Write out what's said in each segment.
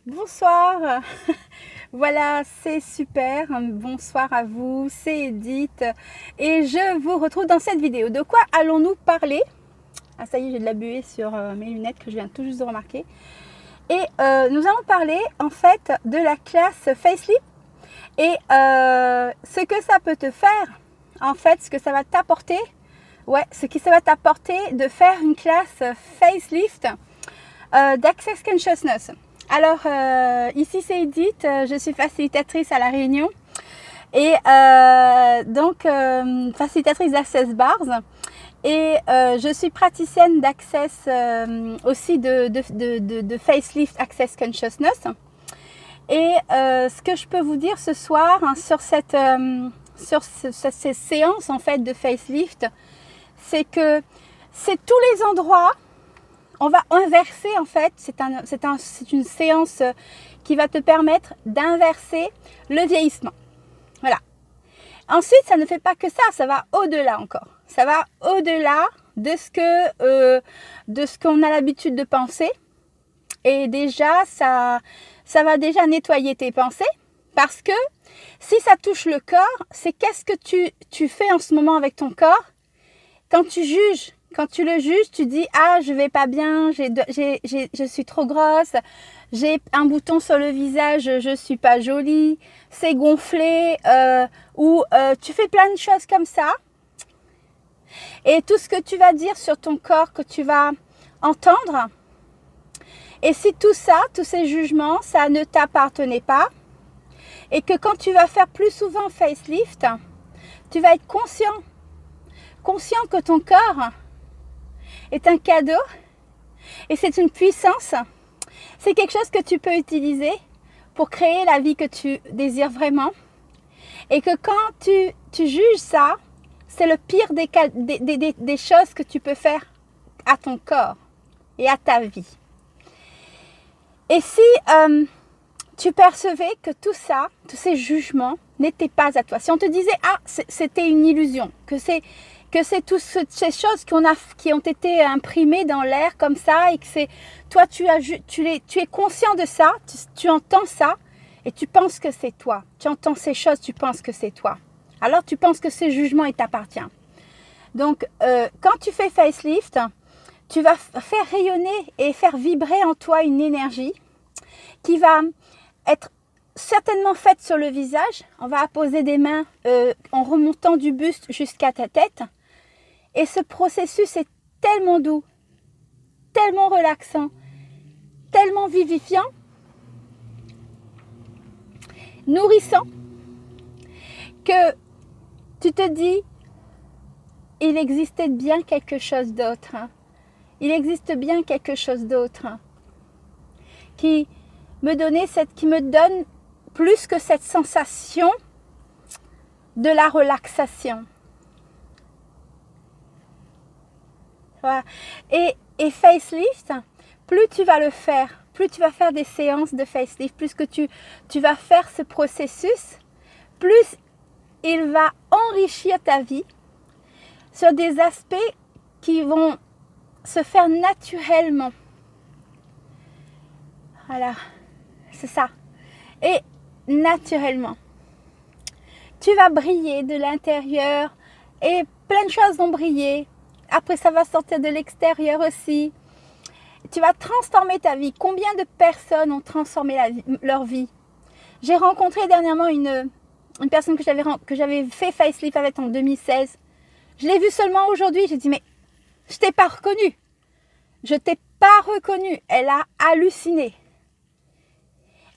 Bonsoir, voilà, c'est super, bonsoir à vous, c'est Edith et je vous retrouve dans cette vidéo. De quoi allons-nous parler? Ah ça y est, j'ai de la buée sur mes lunettes que je viens tout juste de remarquer. Et nous allons parler en fait de la classe Facelift et ce que ça peut te faire, en fait, ce que ça va t'apporter. Ouais, ce que ça va t'apporter de faire une classe Facelift d'Access Consciousness. Alors, ici c'est Edith, je suis facilitatrice à La Réunion et facilitatrice d'Access Bars et je suis praticienne d'Access aussi de Facelift Access Consciousness. Et ce que je peux vous dire ce soir hein, sur ces séances en fait de Facelift, c'est que c'est tous les endroits. On va inverser en fait, c'est une séance qui va te permettre d'inverser le vieillissement. Voilà. Ensuite, ça ne fait pas que ça va au-delà encore. Ça va au-delà de ce qu'on a l'habitude de penser. Et déjà, ça va déjà nettoyer tes pensées parce que si ça touche le corps, c'est qu'est-ce que tu fais en ce moment avec ton corps quand tu juges. Quand tu le juges, tu dis « Ah, je vais pas bien, je suis trop grosse, j'ai un bouton sur le visage, je suis pas jolie, c'est gonflé, tu fais plein de choses comme ça. » Et tout ce que tu vas dire sur ton corps, que tu vas entendre, et si tout ça, tous ces jugements, ça ne t'appartenait pas, et que quand tu vas faire plus souvent Facelift, tu vas être conscient que ton corps est un cadeau et c'est une puissance. C'est quelque chose que tu peux utiliser pour créer la vie que tu désires vraiment. Et que quand tu juges ça, c'est le pire des choses que tu peux faire à ton corps et à ta vie. Et si tu percevais que tout ça, tous ces jugements n'étaient pas à toi, si on te disait « Ah, c'était une illusion », que c'est toutes ces choses qui ont été imprimées dans l'air comme ça et que c'est toi tu es conscient de ça, tu entends ça et tu penses que c'est toi. Tu entends ces choses, tu penses que c'est toi. Alors tu penses que ces jugements ils t'appartiennent. Donc quand tu fais Facelift, tu vas faire rayonner et faire vibrer en toi une énergie qui va être certainement faite sur le visage. On va apposer des mains en remontant du buste jusqu'à ta tête. Et ce processus est tellement doux, tellement relaxant, tellement vivifiant, nourrissant, que tu te dis, il existait bien quelque chose d'autre. Il existe bien quelque chose d'autre qui me donne plus que cette sensation de la relaxation. Voilà. Et Facelift, plus tu vas le faire, plus tu vas faire des séances de Facelift, plus que tu vas faire ce processus, plus il va enrichir ta vie sur des aspects qui vont se faire naturellement. Voilà, c'est ça. Et naturellement, tu vas briller de l'intérieur et plein de choses vont briller. Après, ça va sortir de l'extérieur aussi. Tu vas transformer ta vie. Combien de personnes ont transformé leur vie? J'ai rencontré dernièrement une personne que j'avais fait Facelift avec en 2016. Je l'ai vue seulement aujourd'hui. J'ai dit, mais je t'ai pas reconnue. Je t'ai pas reconnue. Elle a halluciné.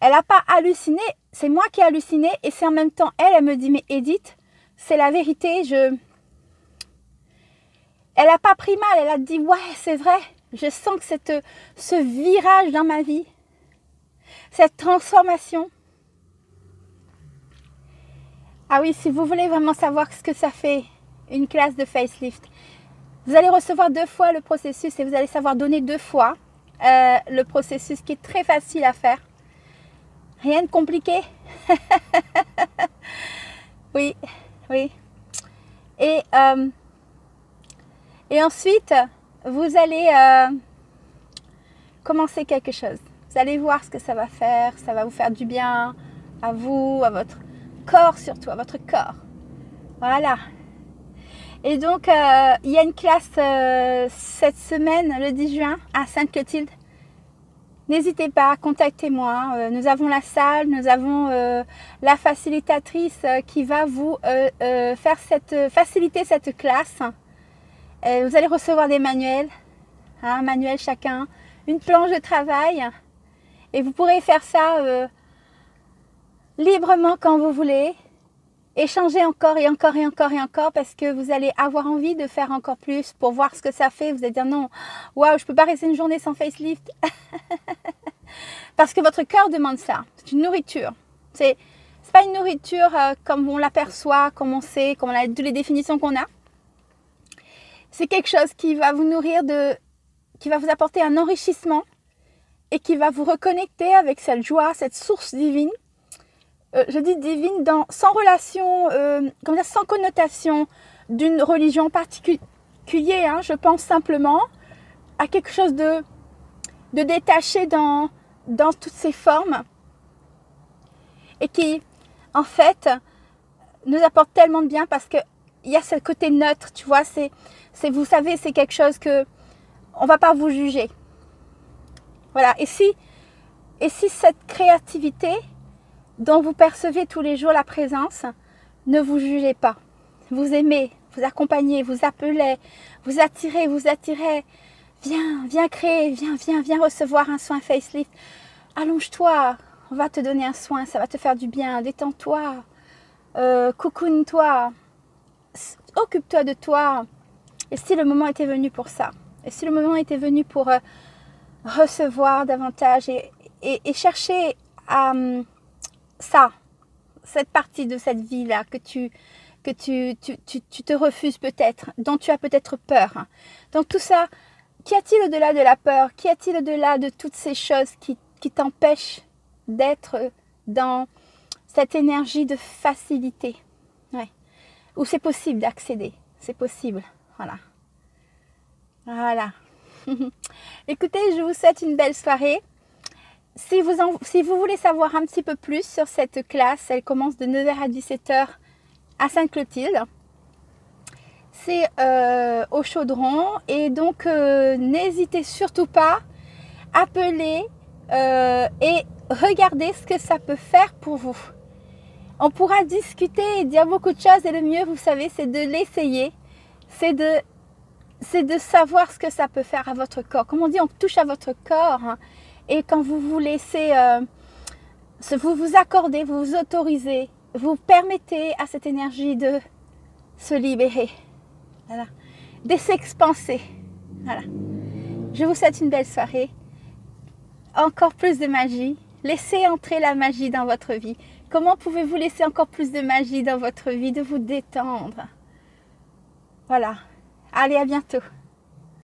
Elle n'a pas halluciné. C'est moi qui ai halluciné. Et c'est en même temps, elle me dit, mais Edith, c'est la vérité. Elle n'a pas pris mal, elle a dit « Ouais, c'est vrai, je sens que ce virage dans ma vie, cette transformation. » Ah oui, si vous voulez vraiment savoir ce que ça fait, une classe de Facelift, vous allez recevoir 2 fois le processus et vous allez savoir donner 2 fois le processus qui est très facile à faire. Rien de compliqué. Oui, oui. Et ensuite, vous allez commencer quelque chose. Vous allez voir ce que ça va faire. Ça va vous faire du bien à vous, à votre corps surtout, à votre corps. Voilà. Et donc, il y a une classe cette semaine, le 10 juin, à Sainte-Clotilde. N'hésitez pas, contactez-moi. Nous avons la salle, nous avons la facilitatrice qui va vous faciliter cette classe. Vous allez recevoir des manuels, un manuel chacun, une planche de travail. Et vous pourrez faire ça librement quand vous voulez. Échanger encore et encore et encore et encore parce que vous allez avoir envie de faire encore plus pour voir ce que ça fait. Vous allez dire non, waouh, je ne peux pas rester une journée sans facelift. Parce que votre cœur demande ça. C'est une nourriture. C'est pas une nourriture comme on l'aperçoit, comme on sait, comme on a toutes les définitions qu'on a. C'est quelque chose qui va vous nourrir qui va vous apporter un enrichissement et qui va vous reconnecter avec cette joie, cette source divine. Je dis divine sans relation, sans connotation d'une religion particulière. Hein, je pense simplement à quelque chose de détaché dans toutes ses formes et qui, en fait, nous apporte tellement de bien parce qu'il y a ce côté neutre, tu vois. Vous savez, c'est quelque chose que on ne va pas vous juger. Voilà. Et si cette créativité dont vous percevez tous les jours la présence, ne vous jugez pas. Vous aimez, vous accompagnez, vous appelez, vous attirez. Viens créer, viens recevoir un soin facelift. Allonge-toi, on va te donner un soin, ça va te faire du bien. Détends-toi, cocoon-toi, occupe-toi de toi. Et si le moment était venu pour ça, et si le moment était venu pour recevoir davantage et chercher à... cette partie de cette vie-là que tu te refuses peut-être, dont tu as peut-être peur. Donc tout ça, qu'y a-t-il au-delà de la peur? Qu'y a-t-il au-delà de toutes ces choses qui t'empêchent d'être dans cette énergie de facilité? Ouais. Où c'est possible d'accéder, c'est possible. Voilà. Écoutez, je vous souhaite une belle soirée. Si vous voulez savoir un petit peu plus sur cette classe, elle commence de 9h à 17h à Sainte-Clotilde. C'est au Chaudron. Et donc, n'hésitez surtout pas, appelez et regardez ce que ça peut faire pour vous. On pourra discuter et dire beaucoup de choses et le mieux, vous savez, c'est de l'essayer. C'est de savoir ce que ça peut faire à votre corps. Comme on dit, on touche à votre corps. Hein. Et quand vous vous laissez, vous vous accordez, vous vous autorisez, vous permettez à cette énergie de se libérer, voilà, de s'expanser. Voilà. Je vous souhaite une belle soirée, encore plus de magie. Laissez entrer la magie dans votre vie. Comment pouvez-vous laisser encore plus de magie dans votre vie, de vous détendre? Voilà. Allez, à bientôt.